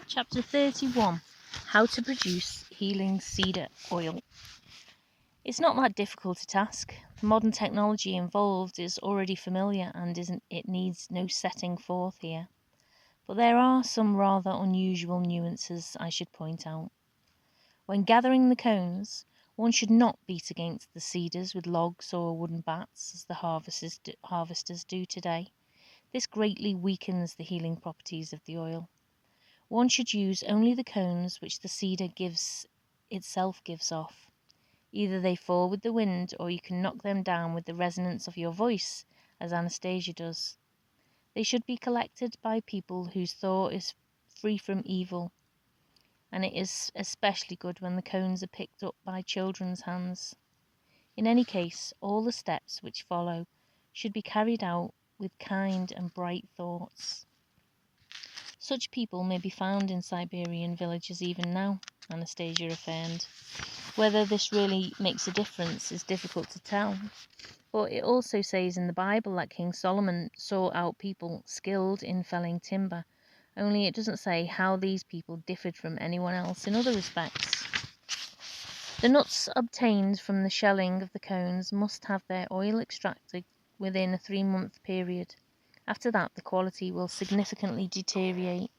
Chapter 31. How to produce healing cedar oil. It's not that difficult a task. The modern technology involved is already familiar and it needs no setting forth here. But there are some rather unusual nuances I should point out. When gathering the cones, one should not beat against the cedars with logs or wooden bats as the harvesters do today. This greatly weakens the healing properties of the oil. One should use only the cones which the cedar itself gives off. Either they fall with the wind, or you can knock them down with the resonance of your voice, as Anastasia does. They should be collected by people whose thought is free from evil, and it is especially good when the cones are picked up by children's hands. In any case, all the steps which follow should be carried out with kind and bright thoughts. Such people may be found in Siberian villages even now, Anastasia affirmed. Whether this really makes a difference is difficult to tell, but it also says in the Bible that King Solomon sought out people skilled in felling timber, only it doesn't say how these people differed from anyone else in other respects. The nuts obtained from the shelling of the cones must have their oil extracted within a 3-month period. After that, the quality will significantly deteriorate.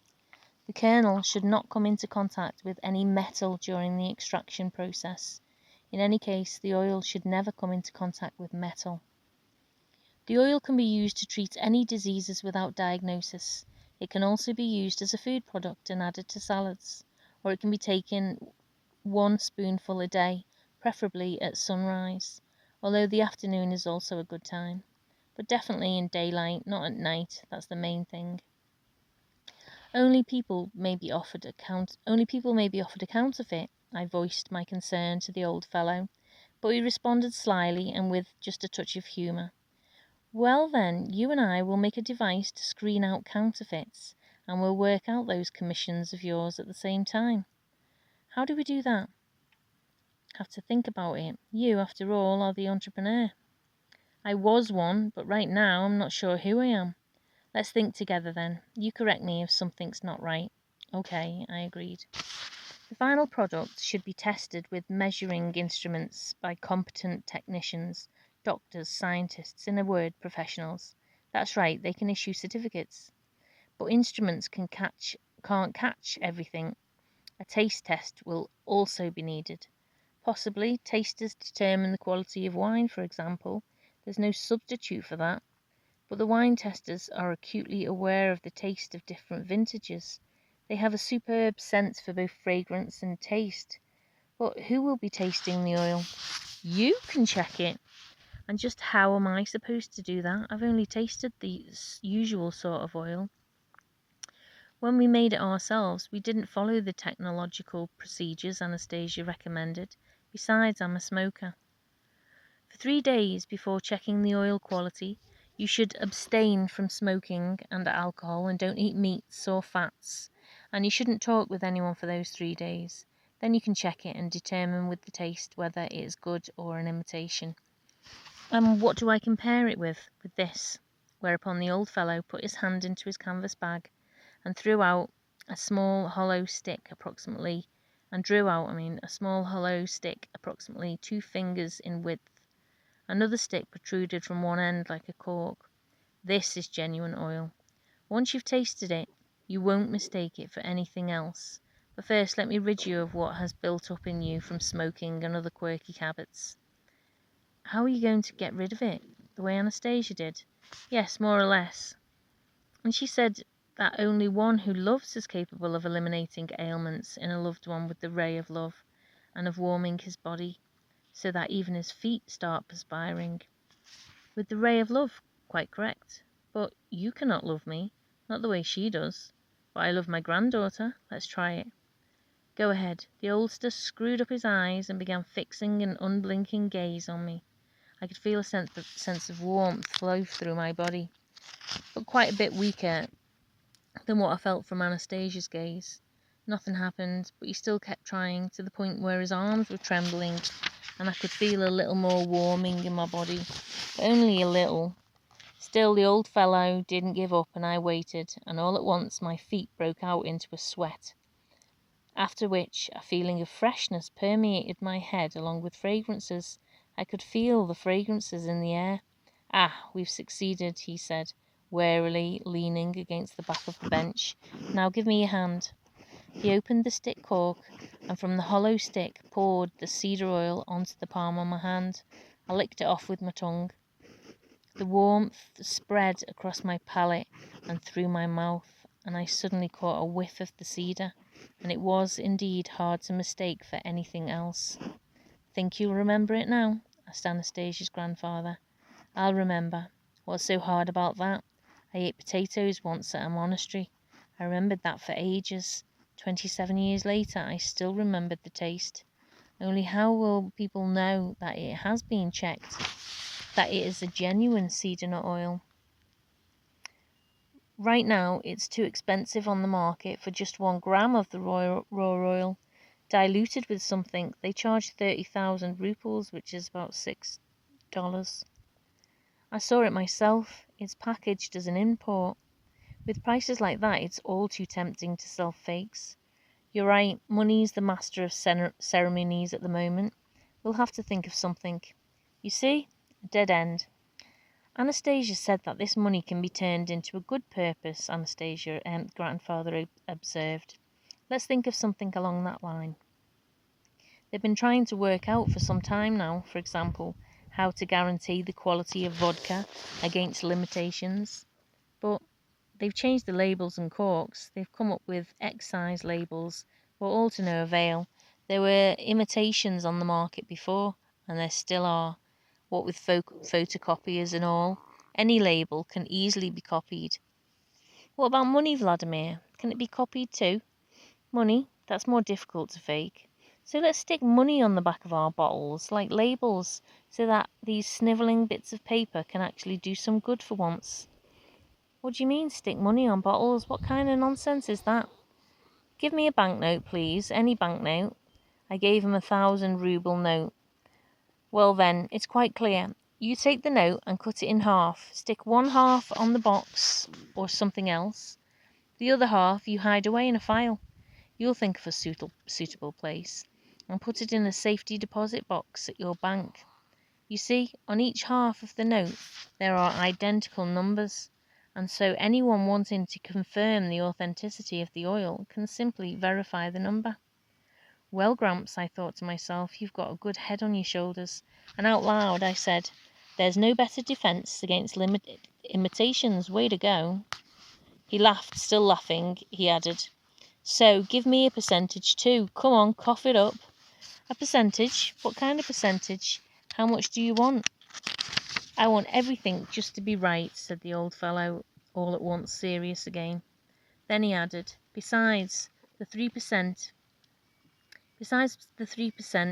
The kernel should not come into contact with any metal during the extraction process. In any case, the oil should never come into contact with metal. The oil can be used to treat any diseases without diagnosis. It can also be used as a food product and added to salads, or it can be taken 1 spoonful a day, preferably at sunrise, although the afternoon is also a good time. But definitely in daylight, not at night. That's the main thing. Only people may be offered a counterfeit. I voiced my concern to the old fellow, but he responded slyly and with just a touch of humour. Well then, you and I will make a device to screen out counterfeits, and we'll work out those commissions of yours at the same time. How do we do that? Have to think about it. You, after all, are the entrepreneur. I was one, but right now I'm not sure who I am. Let's think together then. You correct me if something's not right. Okay, I agreed. The final product should be tested with measuring instruments by competent technicians, doctors, scientists, in a word, professionals. That's right, they can issue certificates. But instruments can't catch everything. A taste test will also be needed. Possibly tasters determine the quality of wine, for example. There's no substitute for that. But the wine testers are acutely aware of the taste of different vintages. They have a superb sense for both fragrance and taste. But who will be tasting the oil? You can check it. And just how am I supposed to do that? I've only tasted the usual sort of oil. When we made it ourselves, we didn't follow the technological procedures Anastasia recommended. Besides, I'm a smoker. For 3 days before checking the oil quality, you should abstain from smoking and alcohol, and don't eat meats or fats. And you shouldn't talk with anyone for those 3 days. Then you can check it and determine with the taste whether it is good or an imitation. And what do I compare it with? With this. Whereupon the old fellow put his hand into his canvas bag and drew out a small hollow stick approximately 2 fingers in width. Another stick protruded from one end like a cork. This is genuine oil. Once you've tasted it, you won't mistake it for anything else. But first, let me rid you of what has built up in you from smoking and other quirky habits. How are you going to get rid of it? The way Anastasia did? Yes, more or less. And she said that only one who loves is capable of eliminating ailments in a loved one with the ray of love, and of warming his body, so that even his feet start perspiring. With the ray of love, quite correct. But you cannot love me, not the way she does. But I love my granddaughter. Let's try it. Go ahead. The oldster screwed up his eyes and began fixing an unblinking gaze on me. I could feel a sense of warmth flow through my body, but quite a bit weaker than what I felt from Anastasia's gaze. Nothing happened, but he still kept trying, to the point where his arms were trembling, and I could feel a little more warming in my body, but only a little. Still, the old fellow didn't give up, and I waited, and all at once my feet broke out into a sweat, after which a feeling of freshness permeated my head along with fragrances. I could feel the fragrances in the air. "Ah, we've succeeded," he said, warily, leaning against the back of the bench. "Now give me your hand." He opened the stick cork, and from the hollow stick poured the cedar oil onto the palm of my hand. I licked it off with my tongue. The warmth spread across my palate and through my mouth, and I suddenly caught a whiff of the cedar, and it was indeed hard to mistake for anything else. "Think you'll remember it now?" asked Anastasia's grandfather. "I'll remember. What's so hard about that? I ate potatoes once at a monastery. I remembered that for ages. 27 years later, I still remembered the taste. Only how will people know that it has been checked, that it is a genuine cedar nut oil? Right now, it's too expensive on the market for just 1 gram of the raw oil. Diluted with something, they charge 30,000 rupees, which is about $6. I saw it myself. It's packaged as an import. With prices like that, it's all too tempting to sell fakes. You're right, money's the master of ceremonies at the moment. We'll have to think of something. You see, a dead end. Anastasia said that this money can be turned into a good purpose, Anastasia, grandfather observed. Let's think of something along that line. They've been trying to work out for some time now, for example, how to guarantee the quality of vodka against limitations. But they've changed the labels and corks. They've come up with excise labels, but all to no avail. There were imitations on the market before, and there still are, what with photocopiers and all. Any label can easily be copied. What about money, Vladimir? Can it be copied too? Money? That's more difficult to fake. So let's stick money on the back of our bottles, like labels, so that these snivelling bits of paper can actually do some good for once. What do you mean, stick money on bottles? What kind of nonsense is that? Give me a banknote, please. Any banknote. I gave him 1,000-ruble note. Well then, it's quite clear. You take the note and cut it in half. Stick one half on the box or something else. The other half you hide away in a file. You'll think of a suitable place and put it in a safety deposit box at your bank. You see, on each half of the note there are identical numbers, and so anyone wanting to confirm the authenticity of the oil can simply verify the number. Well, Gramps, I thought to myself, you've got a good head on your shoulders. And out loud I said, there's no better defense against imitations. Way to go. He laughed, still laughing. He added, so give me a percentage too. Come on, cough it up. A percentage? What kind of percentage? How much do you want? I want everything just to be right, said the old fellow, all at once serious again. Then he added, Besides the 3%,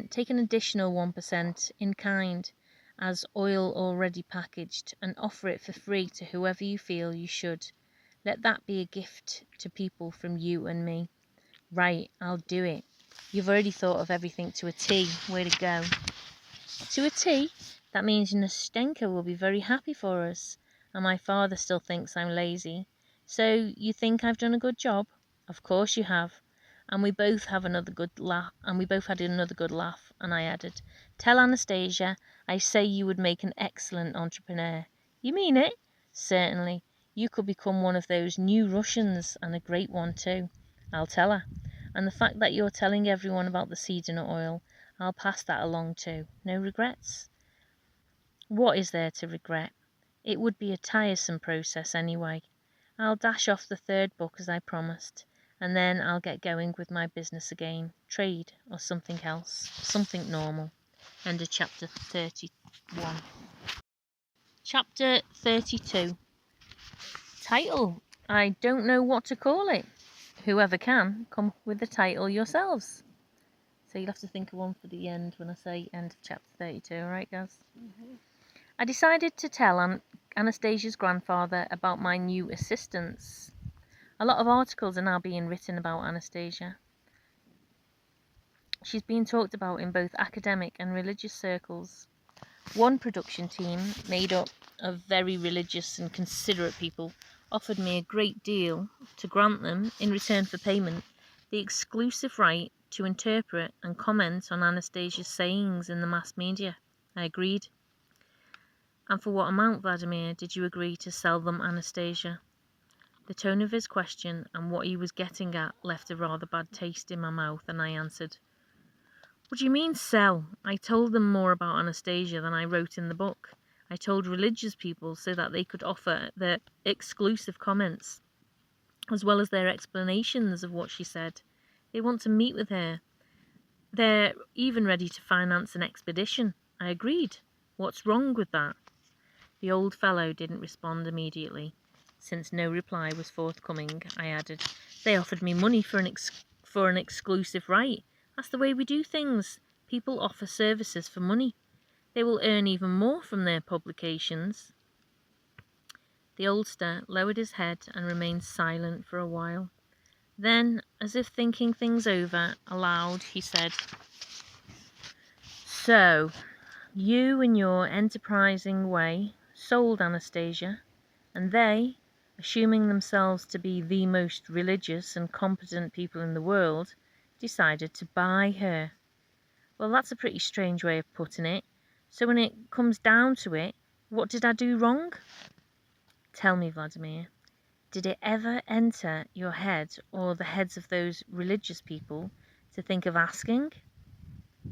take an additional 1% in kind as oil already packaged and offer it for free to whoever you feel you should. Let that be a gift to people from you and me. Right, I'll do it. You've already thought of everything to a T. Way to go. To a T? That means Nastenka will be very happy for us. And my father still thinks I'm lazy. So you think I've done a good job? Of course you have. And we both had another good laugh. And I added, Tell Anastasia I say you would make an excellent entrepreneur. You mean it? Certainly. You could become one of those new Russians, and a great one too. I'll tell her. And the fact that you're telling everyone about the cedar nut oil, I'll pass that along too. No regrets? What is there to regret? It would be a tiresome process anyway. I'll dash off the 3rd book as I promised, and then I'll get going with my business again, trade or something else, something normal. End of chapter 31. Chapter 32. Title. I don't know what to call it. Whoever can, come up with the title yourselves. So you'll have to think of one for the end when I say end of chapter 32, alright guys? Mm-hmm. I decided to tell Anastasia's grandfather about my new assistants. A lot of articles are now being written about Anastasia. She's being talked about in both academic and religious circles. One production team, made up of very religious and considerate people offered me a great deal to grant them, in return for payment, the exclusive right to interpret and comment on Anastasia's sayings in the mass media. I agreed. And for what amount, Vladimir, did you agree to sell them, Anastasia? The tone of his question and what he was getting at left a rather bad taste in my mouth, and I answered, "What do you mean, sell? I told them more about Anastasia than I wrote in the book. I told religious people so that they could offer their exclusive comments, as well as their explanations of what she said. They want to meet with her. They're even ready to finance an expedition." I agreed. What's wrong with that? The old fellow didn't respond immediately. Since no reply was forthcoming, I added, "They offered me money for an exclusive right. That's the way we do things. People offer services for money. They will earn even more from their publications." The oldster lowered his head and remained silent for a while. Then, as if thinking things over aloud, he said, "So, you in your enterprising way sold Anastasia, and they, assuming themselves to be the most religious and competent people in the world, decided to buy her. Well, that's a pretty strange way of putting it. So when it comes down to it, what did I do wrong? Tell me, Vladimir, did it ever enter your head or the heads of those religious people to think of asking,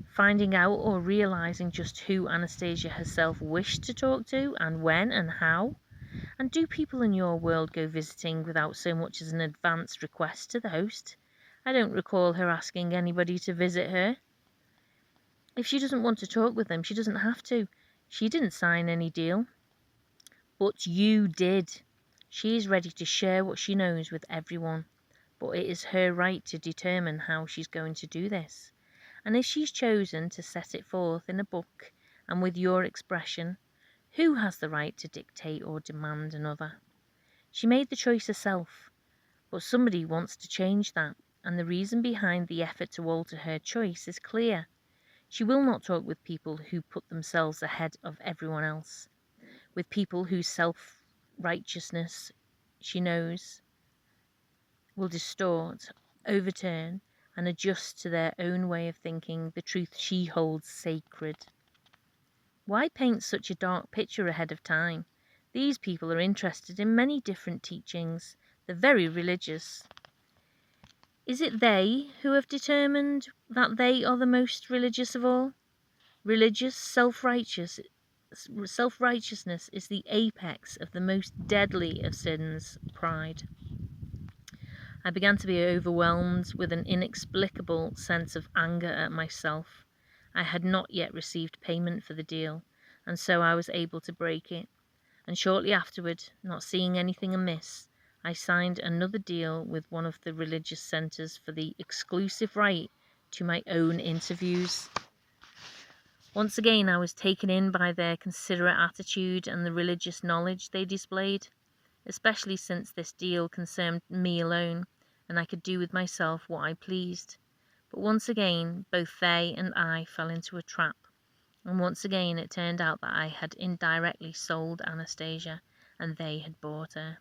finding out or realizing just who Anastasia herself wished to talk to and when and how? And do people in your world go visiting without so much as an advance request to the host? I don't recall her asking anybody to visit her. If she doesn't want to talk with them, she doesn't have to. She didn't sign any deal. But you did. She is ready to share what she knows with everyone. But it is her right to determine how she's going to do this. And if she's chosen to set it forth in a book and with your expression, who has the right to dictate or demand another? She made the choice herself, but somebody wants to change that, and the reason behind the effort to alter her choice is clear. She will not talk with people who put themselves ahead of everyone else, with people whose self-righteousness she knows will distort, overturn, and adjust to their own way of thinking the truth she holds sacred. Why paint such a dark picture ahead of time? These people are interested in many different teachings. They're very religious. Is it they who have determined that they are the most religious of all? Religious self-righteousness is the apex of the most deadly of sins, pride. I began to be overwhelmed with an inexplicable sense of anger at myself. I had not yet received payment for the deal, and so I was able to break it. And shortly afterward, not seeing anything amiss, I signed another deal with one of the religious centres for the exclusive right to my own interviews. Once again, I was taken in by their considerate attitude and the religious knowledge they displayed, especially since this deal concerned me alone, and I could do with myself what I pleased. But once again, both they and I fell into a trap, and once again it turned out that I had indirectly sold Anastasia, and they had bought her.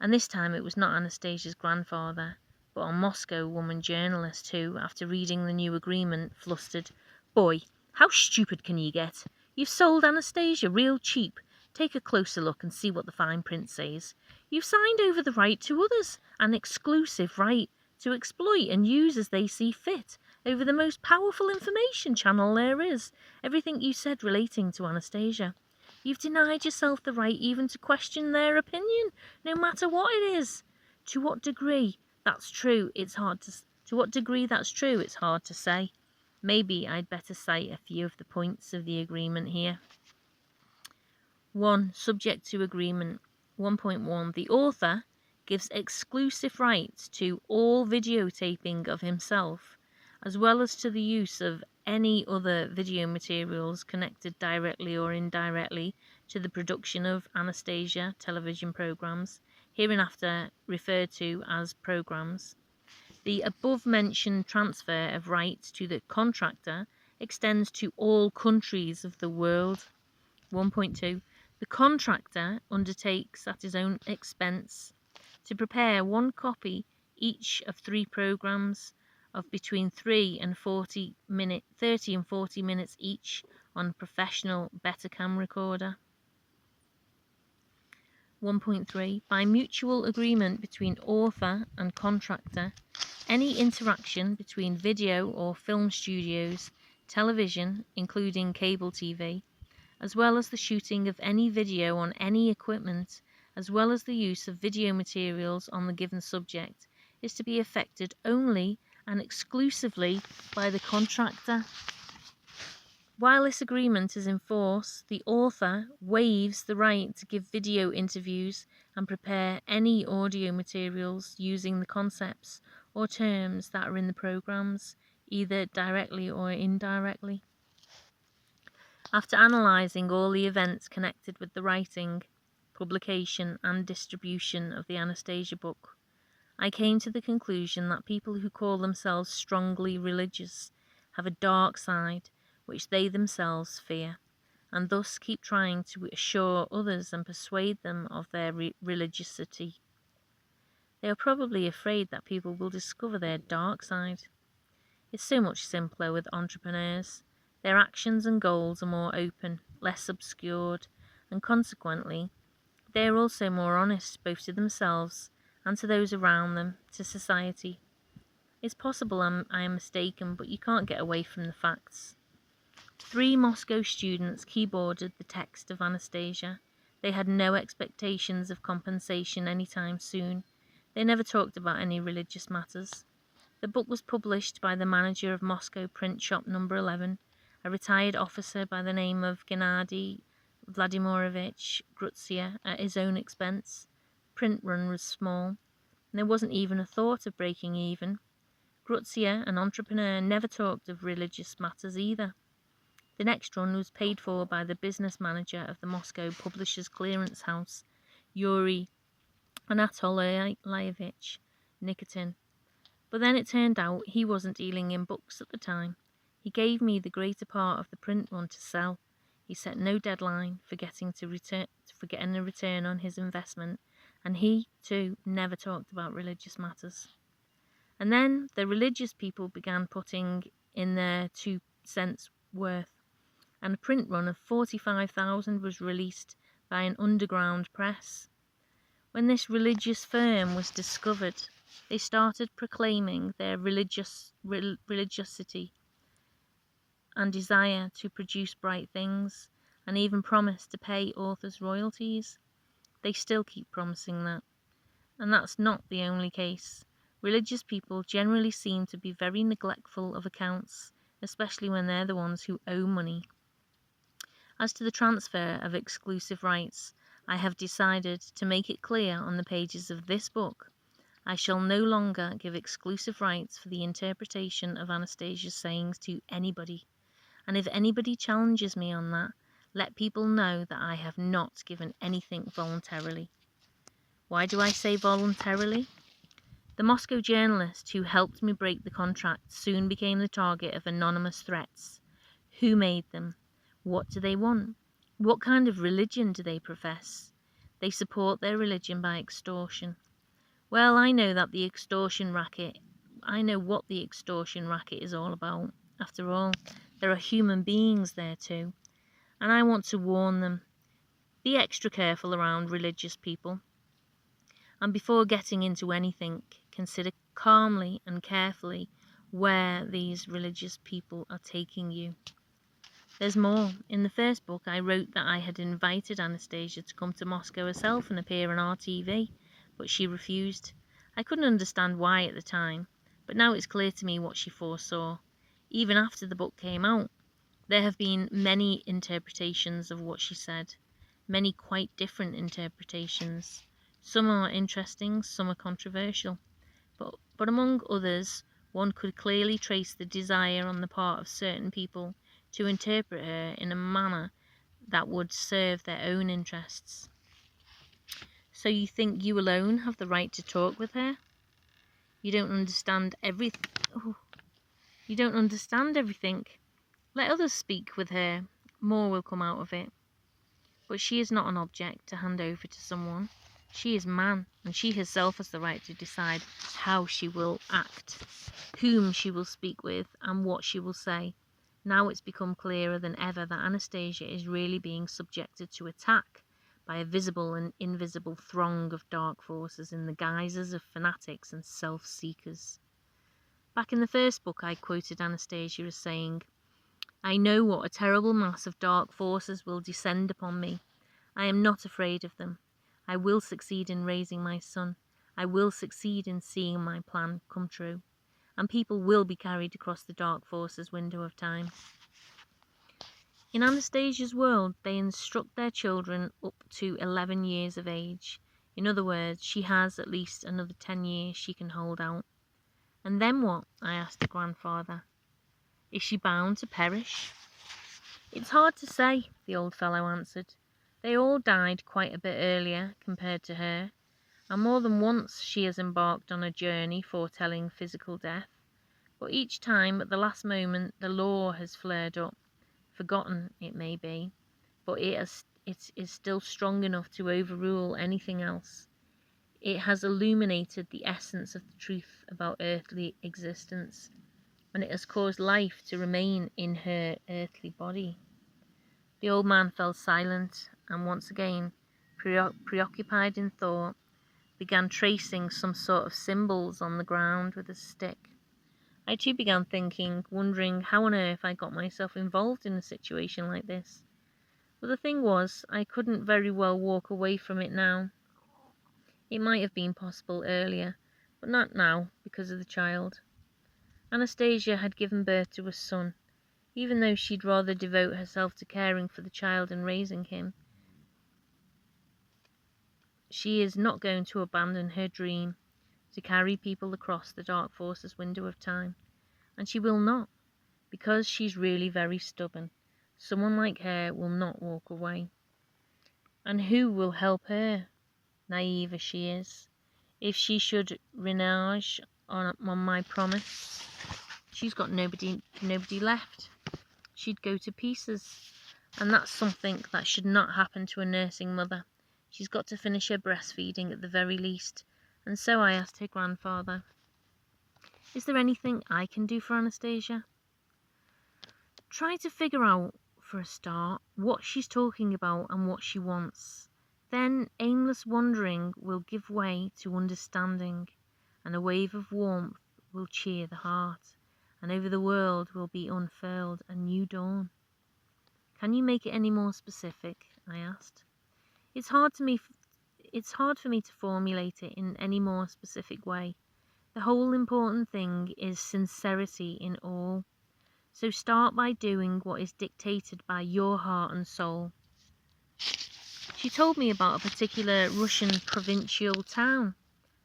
And this time it was not Anastasia's grandfather, but a Moscow woman journalist who, after reading the new agreement, flustered, "Boy, how stupid can you get? You've sold Anastasia real cheap. Take a closer look and see what the fine print says. You've signed over the right to others, an exclusive right to exploit and use as they see fit over the most powerful information channel there is, everything you said relating to Anastasia. You've denied yourself the right even to question their opinion, no matter what it is. To what degree that's true, it's hard to say. Maybe I'd better cite a few of the points of the agreement here. 1. Subject to agreement. 1.1. The author gives exclusive rights to all videotaping of himself, as well as to the use of any other video materials connected directly or indirectly to the production of Anastasia television programs, hereinafter referred to as programs. The above-mentioned transfer of rights to the contractor extends to all countries of the world. 1.2. The contractor undertakes at his own expense to prepare one copy each of 3 programs of between 30 and 40 minutes each on a professional Betacam recorder. 1.3. By mutual agreement between author and contractor, any interaction between video or film studios, television, including cable TV, as well as the shooting of any video on any equipment, as well as the use of video materials on the given subject, is to be effected only and exclusively by the contractor. While this agreement is in force, the author waives the right to give video interviews and prepare any audio materials using the concepts or terms that are in the programs, either directly or indirectly. After analysing all the events connected with the writing, publication and distribution of the Anastasia book, I came to the conclusion that people who call themselves strongly religious have a dark side which they themselves fear, and thus keep trying to assure others and persuade them of their religiosity. They are probably afraid that people will discover their dark side. It's so much simpler with entrepreneurs. Their actions and goals are more open, less obscured, and consequently, they are also more honest both to themselves and to those around them, to society. It's possible I am mistaken, but you can't get away from the facts. 3 Moscow students keyboarded the text of Anastasia. They had no expectations of compensation anytime soon. They never talked about any religious matters. The book was published by the manager of Moscow Print Shop No. 11, a retired officer by the name of Gennady Vladimirovich Grutsia, at his own expense. The print run was small, and there wasn't even a thought of breaking even. Grutsia, an entrepreneur, never talked of religious matters either. The next run was paid for by the business manager of the Moscow Publishers Clearance House, Yuri Anatolyevich Nikitin. But then it turned out he wasn't dealing in books at the time. He gave me the greater part of the print run to sell. He set no deadline for getting a return on his investment, and he, too, never talked about religious matters. And then the religious people began putting in their 2 cents worth, and a print run of 45,000 was released by an underground press. When this religious firm was discovered, they started proclaiming their religiosity and desire to produce bright things, and even promised to pay authors royalties. They still keep promising that. And that's not the only case. Religious people generally seem to be very neglectful of accounts, especially when they're the ones who owe money. As to the transfer of exclusive rights, I have decided to make it clear on the pages of this book. I shall no longer give exclusive rights for the interpretation of Anastasia's sayings to anybody, and if anybody challenges me on that, let people know that I have not given anything voluntarily. Why do I say voluntarily? The Moscow journalist who helped me break the contract soon became the target of anonymous threats. Who made them? What do they want? What kind of religion do they profess? They support their religion by extortion. Well, I know what the extortion racket is all about. After all, there are human beings there too. And I want to warn them. Be extra careful around religious people. And before getting into anything, consider calmly and carefully where these religious people are taking you. There's more. In the first book, I wrote that I had invited Anastasia to come to Moscow herself and appear on RTV, but she refused. I couldn't understand why at the time, but now it's clear to me what she foresaw. Even after the book came out, there have been many interpretations of what she said, many quite different interpretations. Some are interesting, some are controversial, but among others, one could clearly trace the desire on the part of certain people to interpret her in a manner that would serve their own interests. So you think you alone have the right to talk with her? You don't understand everything. You don't understand everything. Let others speak with her. More will come out of it. But she is not an object to hand over to someone. She is man, and she herself has the right to decide how she will act, whom she will speak with, and what she will say. Now it's become clearer than ever that Anastasia is really being subjected to attack by a visible and invisible throng of dark forces in the guises of fanatics and self-seekers. Back in the first book, I quoted Anastasia as saying, "I know what a terrible mass of dark forces will descend upon me. I am not afraid of them. I will succeed in raising my son. I will succeed in seeing my plan come true. And people will be carried across the dark forces window of time." In Anastasia's world, they instruct their children up to 11 years of age. In other words, she has at least another 10 years she can hold out. "And then what?" I asked her grandfather. "Is she bound to perish?" "It's hard to say," the old fellow answered. "They all died quite a bit earlier compared to her, and more than once she has embarked on a journey foretelling physical death. But each time, at the last moment, the law has flared up. Forgotten, it may be, but it is still strong enough to overrule anything else. It has illuminated the essence of the truth about earthly existence, and it has caused life to remain in her earthly body." The old man fell silent, and once again, preoccupied in thought, began tracing some sort of symbols on the ground with a stick. I too began thinking, wondering how on earth I got myself involved in a situation like this. But the thing was, I couldn't very well walk away from it now. It might have been possible earlier, but not now, because of the child. Anastasia had given birth to a son. Even though she'd rather devote herself to caring for the child and raising him, she is not going to abandon her dream to carry people across the dark forces window of time. And she will not, because she's really very stubborn. Someone like her will not walk away. And who will help her, naive as she is, if she should renege on my promise? She's got nobody left. She'd go to pieces. And that's something that should not happen to a nursing mother. She's got to finish her breastfeeding at the very least. And so I asked her grandfather, "Is there anything I can do for Anastasia?" "Try to figure out, for a start, what she's talking about and what she wants. Then aimless wandering will give way to understanding, and a wave of warmth will cheer the heart, and over the world will be unfurled a new dawn." "Can you make it any more specific?" I asked. It's hard for me to formulate it in any more specific way. The whole important thing is sincerity in all. So start by doing what is dictated by your heart and soul. She told me about a particular Russian provincial town,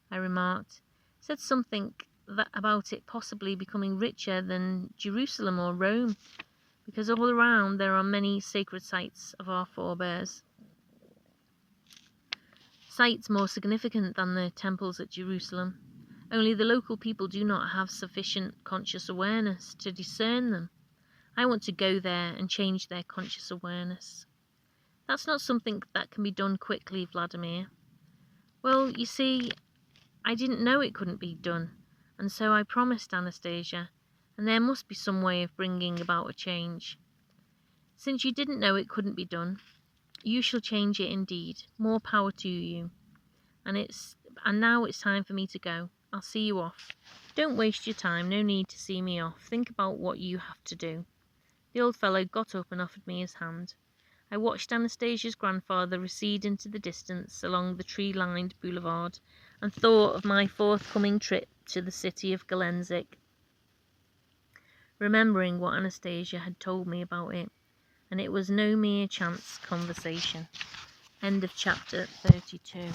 I remarked. Said something about it possibly becoming richer than Jerusalem or Rome, because all around there are many sacred sites of our forebears. Sites more significant than the temples at Jerusalem. Only the local people do not have sufficient conscious awareness to discern them. I want to go there and change their conscious awareness. That's not something that can be done quickly, Vladimir. Well, you see, I didn't know it couldn't be done, and so I promised Anastasia, and there must be some way of bringing about a change. Since you didn't know it couldn't be done, you shall change it indeed. More power to you. And now it's time for me to go. I'll see you off. Don't waste your time. No need to see me off. Think about what you have to do. The old fellow got up and offered me his hand. I watched Anastasia's grandfather recede into the distance along the tree-lined boulevard and thought of my forthcoming trip to the city of Galenzik, remembering what Anastasia had told me about it, and it was no mere chance conversation. End of chapter 32.